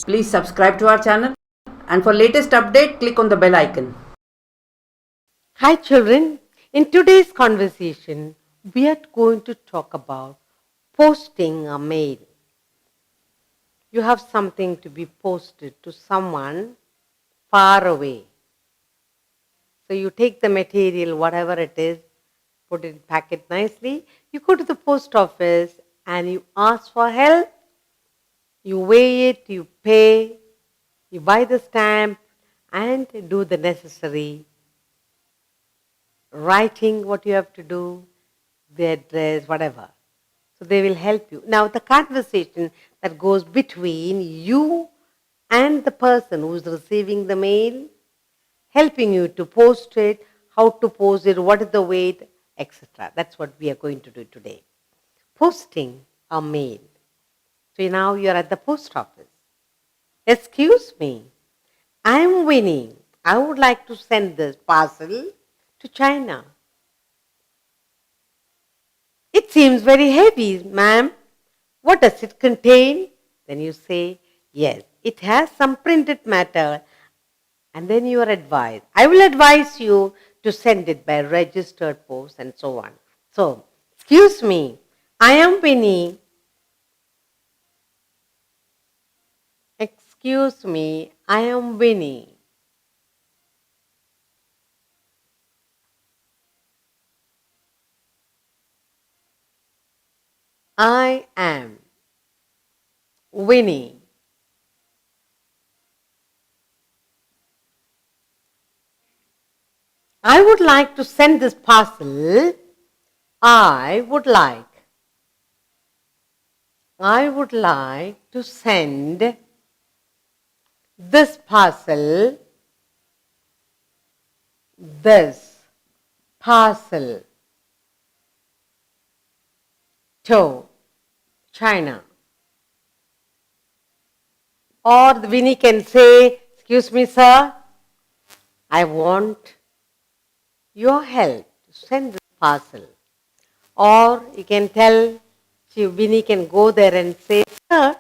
Please subscribe to our channel, and for latest update, click on the bell icon. Hi children, in today's conversation, we are going to talk about posting a mail. You have something to be posted to someone far away. So you take the material, whatever it is, put it, pack it nicely. You go to the post office and you ask for help. You weigh it, you pay, you buy the stamp and do the necessary writing what you have to do, the address, whatever. So they will help you. Now the conversation that goes between you and the person who is receiving the mail, helping you to post it, how to post it, what is the weight, etc. That's what we are going to do today. Posting a mail. So now you are at the post office. Excuse me, I am Winnie. I would like to send this parcel to China. It seems very heavy, ma'am. What does it contain? Then you say, yes, it has some printed matter. And then you are advised. I will advise you to send it by registered post and so on. So, excuse me, I am Winnie. Excuse me, I am Winnie. I am Winnie. I would like to send this parcel. I would like to send this parcel to China. Or Winnie can say, excuse me, sir, I want your help to send this parcel. Or you can tell, Winnie can go there and say, sir,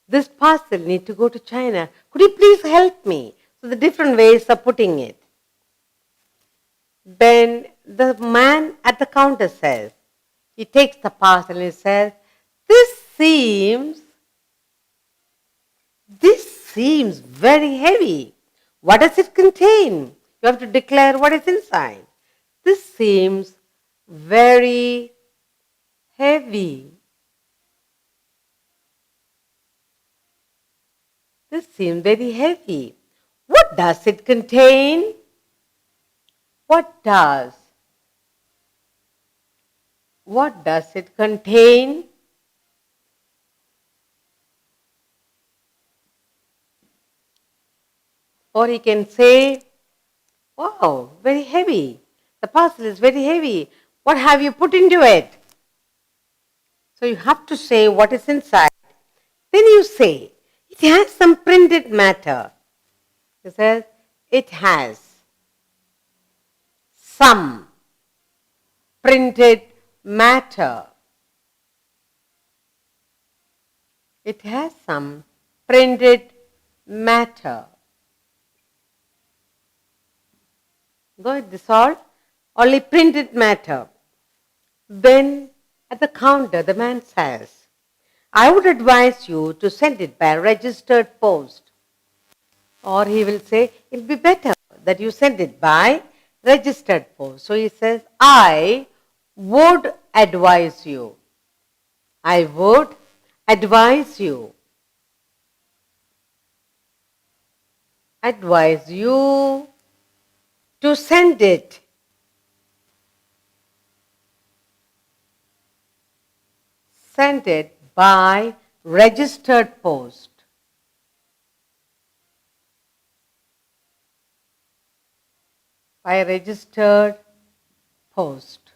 this parcel need to go to China. Could you please help me? So the different ways of putting it. Then the man at the counter says, he takes the parcel and he says, this seems very heavy. What does it contain? You have to declare what is inside. This seems very heavy. This seems very heavy. What does it contain? What does it contain? Or he can say, wow, very heavy. The parcel is very heavy. What have you put into it? So you have to say what is inside. Then you say, it has some printed matter. He says, it has some printed matter. It has some printed matter. Got this all? Only printed matter. Then at the counter, the man says, I would advise you to send it by registered post. Or he will say, it will be better that you send it by registered post. So he says, I would advise you. I would advise you. Advise you to send it. Send it by registered post. By registered post.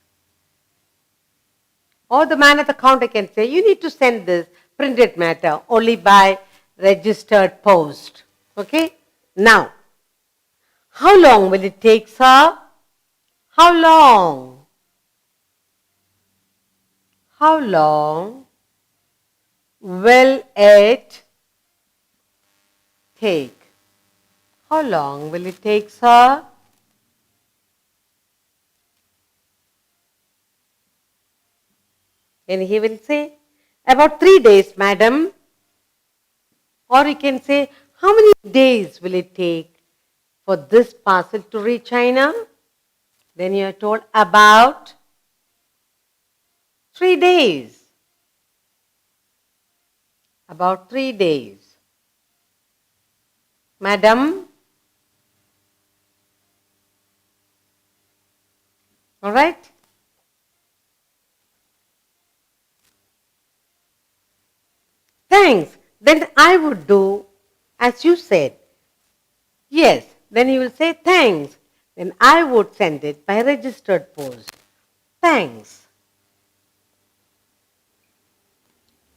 Or the man at the counter can say, you need to send this printed matter only by registered post. Okay? Now, how long will it take, sir? How long? How long will it take? How long will it take, sir? And he will say, about 3 days, madam. Or you can say, how many days will it take for this parcel to reach China? Then you are told about 3 days. About 3 days. Madam? All right? Thanks. Then I would do as you said. Yes. Then he will say thanks. Then I would send it by registered post. Thanks.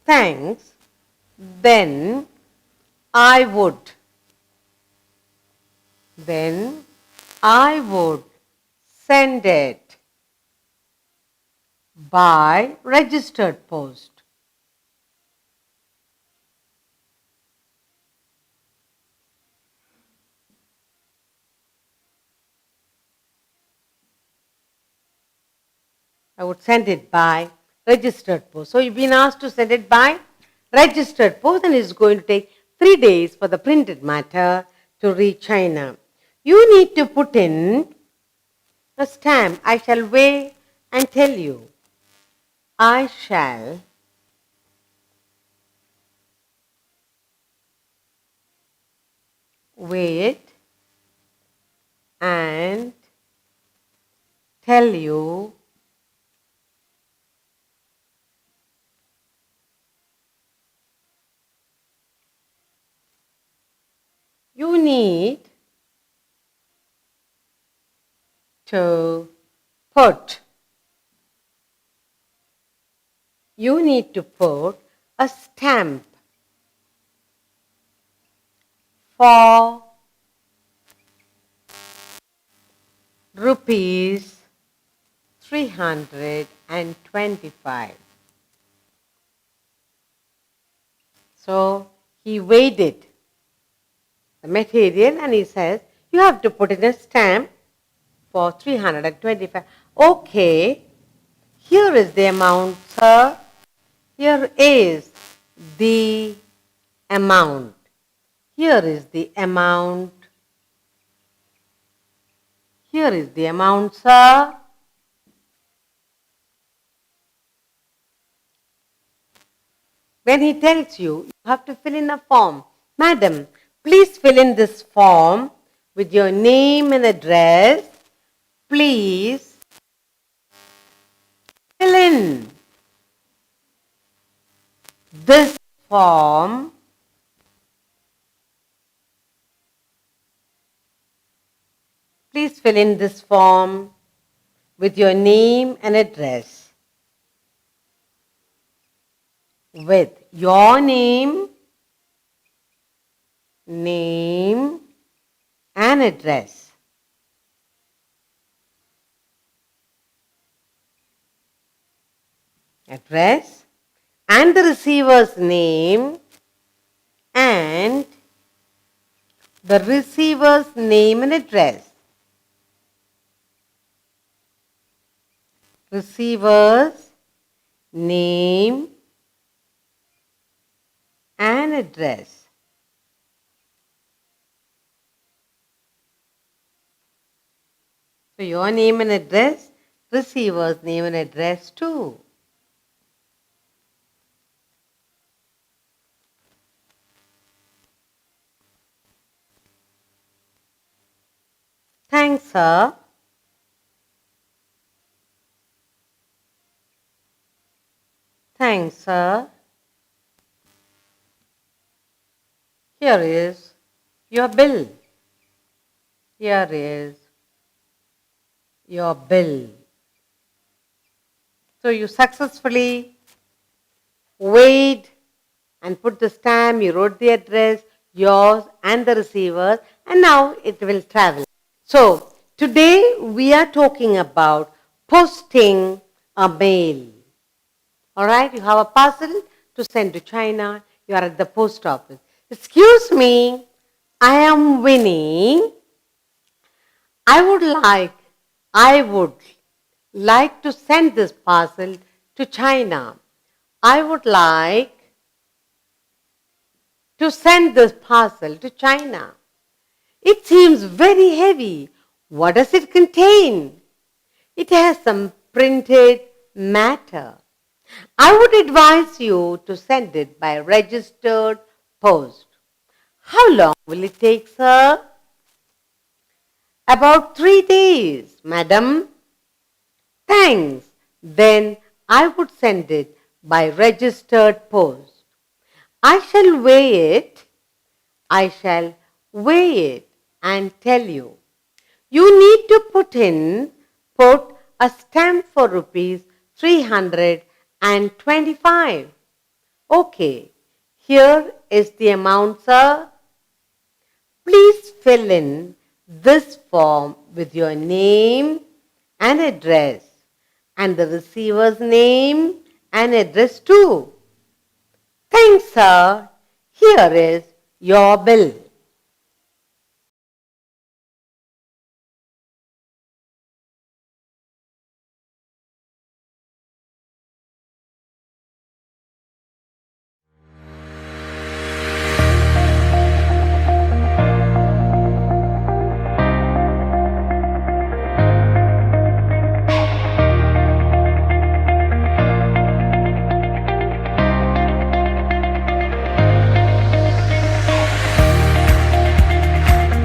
Thanks. Then I would. Then I would send it by registered post. I would send it by registered post. So you've been asked to send it by registered post, and it's going to take 3 days for the printed matter to reach China. You need to put in a stamp. I shall weigh and tell you. I shall weigh it and tell you you need to put a stamp for rupees 325. So he weighed it, the material, and he says, you have to put in a stamp for 325. Okay, here is the amount, sir. Here is the amount. Here is the amount. Here is the amount, sir. When he tells you, you have to fill in a form. Madam, please fill in this form with your name and address. Please fill in this form Please fill in this form with your name and address. With your name and address. Address and the receiver's name and the receiver's name and address. Receiver's name and address. So your name and address, receiver's name and address too. Thanks, sir. Thanks, sir. Here is your bill. Here is your bill. So you successfully weighed and put the stamp, you wrote the address, yours and the receiver's, and now it will travel. So today we are talking about posting a mail. Alright, you have a parcel to send to China, you are at the post office. Excuse me, I am Winnie. I would like to send this parcel to China. I would like to send this parcel to China. It seems very heavy. What does it contain? It has some printed matter. I would advise you to send it by registered post. How long will it take, sir? About 3 days, madam. Thanks. Then I would send it by registered post. I shall weigh it. I shall weigh it and tell you. You need to put a stamp for rupees 325. Okay, here is the amount, sir. Please fill in this form with your name and address, and the receiver's name and address too. Thanks, sir. Here is your bill.